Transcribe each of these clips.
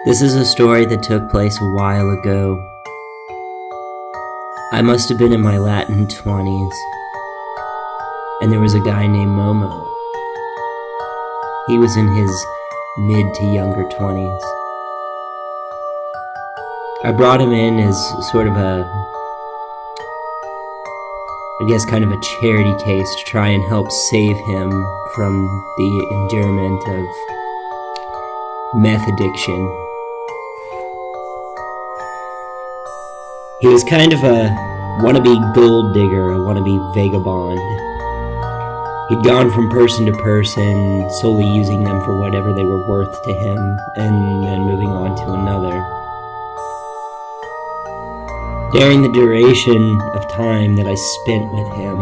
This is a story that took place a while ago. I must have been in my Latin 20s, and there was a guy named Momo. He was in his mid to younger 20s. I brought him in as sort of kind of a charity case to try and help save him from the endearment of meth addiction. He was kind of a wannabe gold digger, a wannabe vagabond. He'd gone from person to person, solely using them for whatever they were worth to him, and then moving on to another. During the duration of time that I spent with him,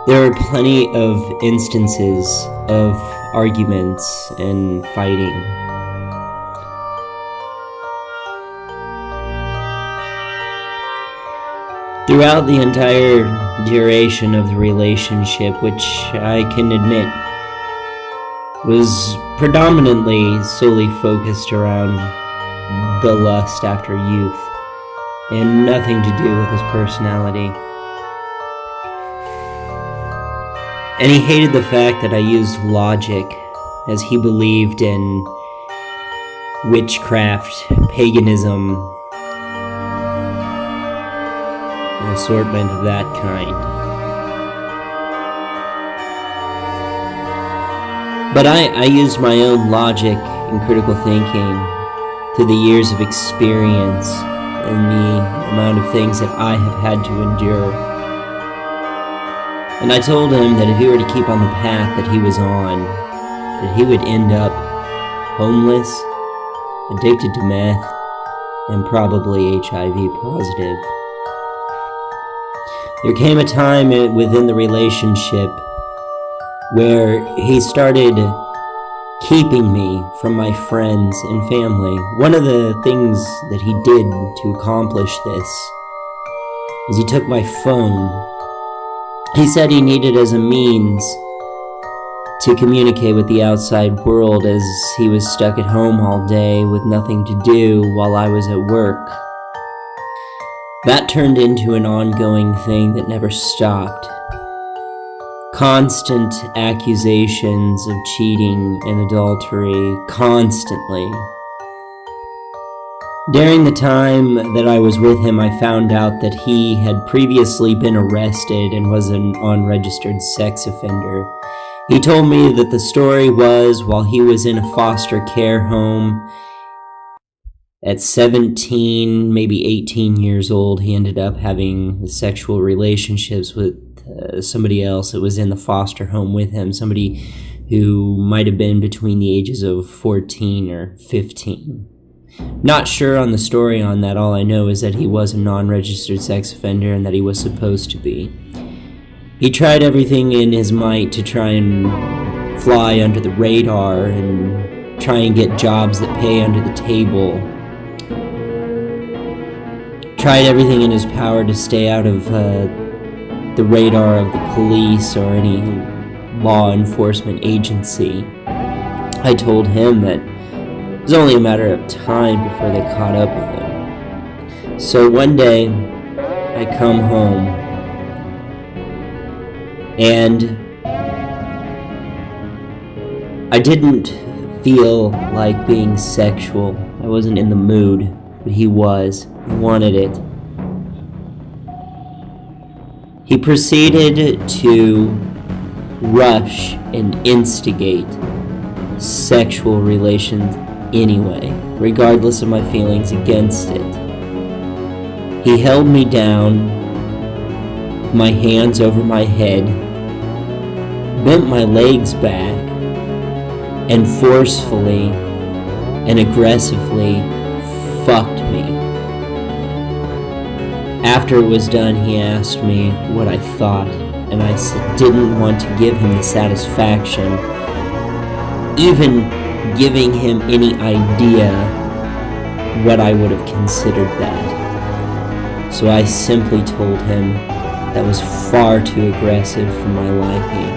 there were plenty of instances of arguments and fighting. Throughout the entire duration of the relationship, which I can admit was predominantly solely focused around the lust after youth, and nothing to do with his personality. And he hated the fact that I used logic, as he believed in witchcraft, paganism, an assortment of that kind. But I used my own logic and critical thinking through the years of experience and the amount of things that I have had to endure. And I told him that if he were to keep on the path that he was on, that he would end up homeless, addicted to meth, and probably HIV positive. There came a time within the relationship where he started keeping me from my friends and family. One of the things that he did to accomplish this is he took my phone. He said he needed it as a means to communicate with the outside world, as he was stuck at home all day with nothing to do while I was at work. That turned into an ongoing thing that never stopped. Constant accusations of cheating and adultery, constantly. During the time that I was with him, I found out that he had previously been arrested and was an unregistered sex offender. He told me that the story was, while he was in a foster care home, at 17, maybe 18 years old, he ended up having sexual relationships with somebody else that was in the foster home with him, somebody who might have been between the ages of 14 or 15. Not sure on the story on that. All I know is that he was a non-registered sex offender and that he was supposed to be. He tried everything in his might to try and fly under the radar and try and get jobs that pay under the table. Tried everything in his power to stay out of the radar of the police or any law enforcement agency. I told him that it was only a matter of time before they caught up with him. So one day, I come home, and I didn't feel like being sexual. I wasn't in the mood, but he was. He wanted it. He proceeded to rush and instigate sexual relations anyway, regardless of my feelings against it. He held me down, my hands over my head, bent my legs back, and forcefully and aggressively fucked me. After it was done, he asked me what I thought, and I didn't want to give him the satisfaction, even giving him any idea what I would have considered that. So I simply told him that was far too aggressive for my liking.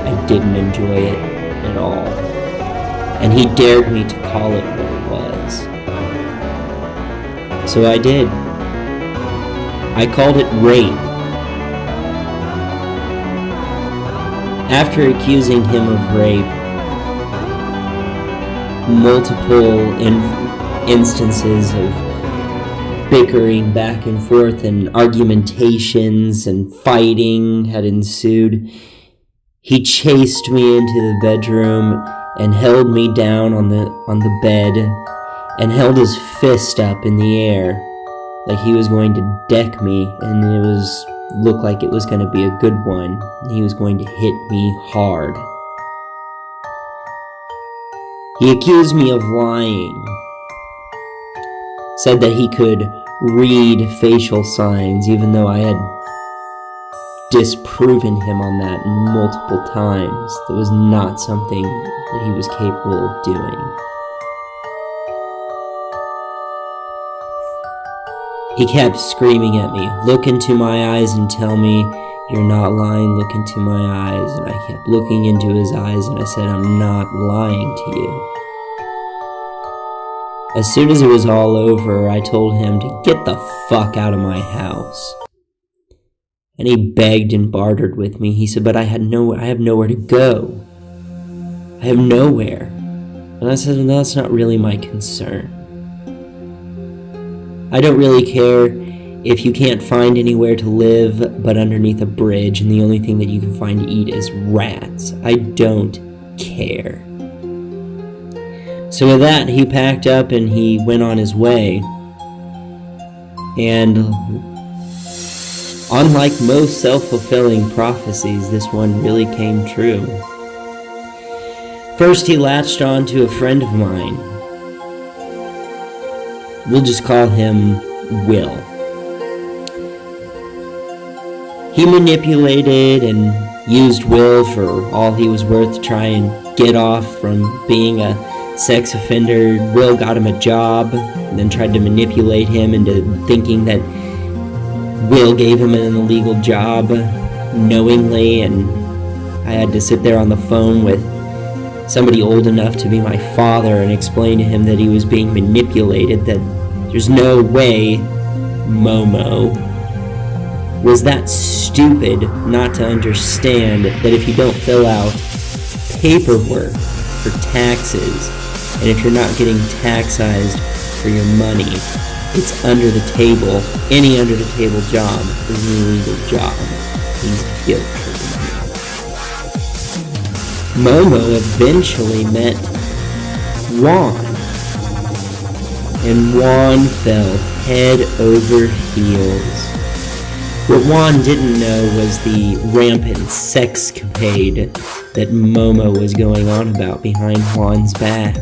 I didn't enjoy it. at all, and he dared me to call it what it was. So I did. I called it rape. After accusing him of rape, multiple instances of bickering back and forth and argumentations and fighting had ensued, he chased me into the bedroom and held me down on the bed and held his fist up in the air like he was going to deck me, and looked like it was going to be a good one. He was going to hit me hard. He accused me of lying, said that he could read facial signs, even though I had disproven him on that multiple times. That was not something that he was capable of doing. He kept screaming at me, "Look into my eyes and tell me you're not lying, look into my eyes." And I kept looking into his eyes and I said, "I'm not lying to you." As soon as it was all over, I told him to get the fuck out of my house. And he begged and bartered with me. He said, "But I have nowhere to go. I have nowhere." And I said, "No, that's not really my concern. I don't really care if you can't find anywhere to live but underneath a bridge and the only thing that you can find to eat is rats. I don't care." So with that, he packed up and he went on his way. And unlike most self-fulfilling prophecies, this one really came true. First, he latched on to a friend of mine. We'll just call him Will. He manipulated and used Will for all he was worth to try and get off from being a sex offender. Will got him a job and then tried to manipulate him into thinking that Will gave him an illegal job knowingly, and I had to sit there on the phone with somebody old enough to be my father and explain to him that he was being manipulated, that there's no way Momo was that stupid not to understand that if you don't fill out paperwork for taxes, and if you're not getting taxized for your money, it's under the table. Any under the table job is an illegal job. He's guilt-tripping. Momo eventually met Juan, and Juan fell head over heels. What Juan didn't know was the rampant sexcapade that Momo was going on about behind Juan's back.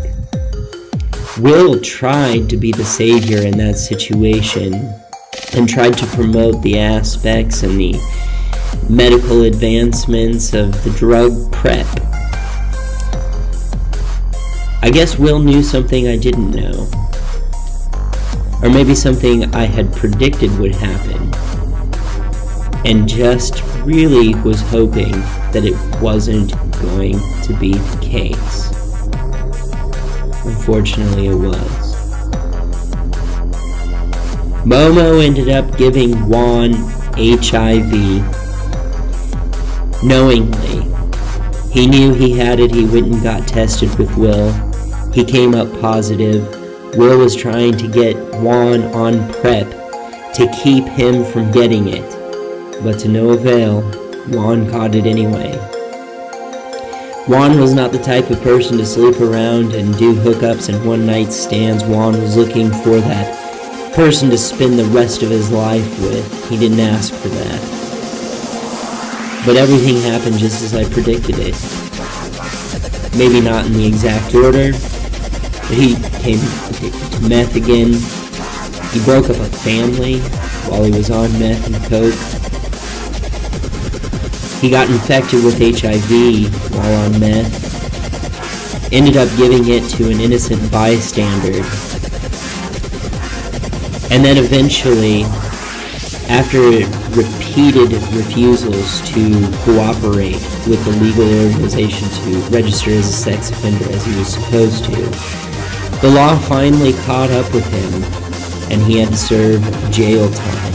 Will tried to be the savior in that situation and tried to promote the aspects and the medical advancements of the drug prep. I guess Will knew something I didn't know. Or maybe something I had predicted would happen, and just really was hoping that it wasn't going to be the case. Unfortunately, it was. Momo ended up giving Juan HIV knowingly. He knew he had it. He went and got tested with Will. He came up positive. Will was trying to get Juan on PrEP to keep him from getting it, but to no avail. Juan caught it anyway. Juan was not the type of person to sleep around and do hookups and one-night stands. Juan was looking for that person to spend the rest of his life with. He didn't ask for that. But everything happened just as I predicted it. Maybe not in the exact order, but he became addicted to meth again. He broke up a family while he was on meth and coke. He got infected with HIV while on meth. Ended up giving it to an innocent bystander. And then eventually, After repeated refusals to cooperate with the legal organization to register as a sex offender as he was supposed to, the law finally caught up with him and he had to serve jail time.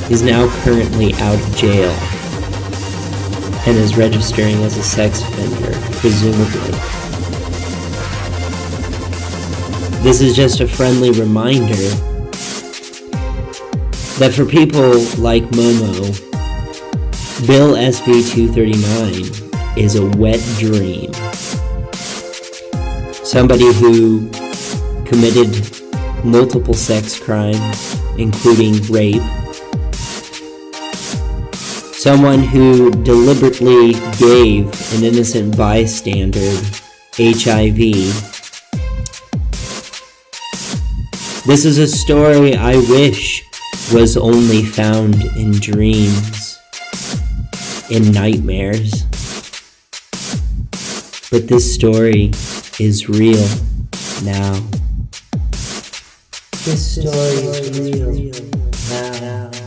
He's now currently out of jail and is registering as a sex offender, presumably. This is just a friendly reminder that for people like Momo, Bill SB 239 is a wet dream. Somebody who committed multiple sex crimes, including rape. Someone who deliberately gave an innocent bystander HIV. This is a story I wish was only found in dreams, in nightmares. But this story is real now. This story is real now.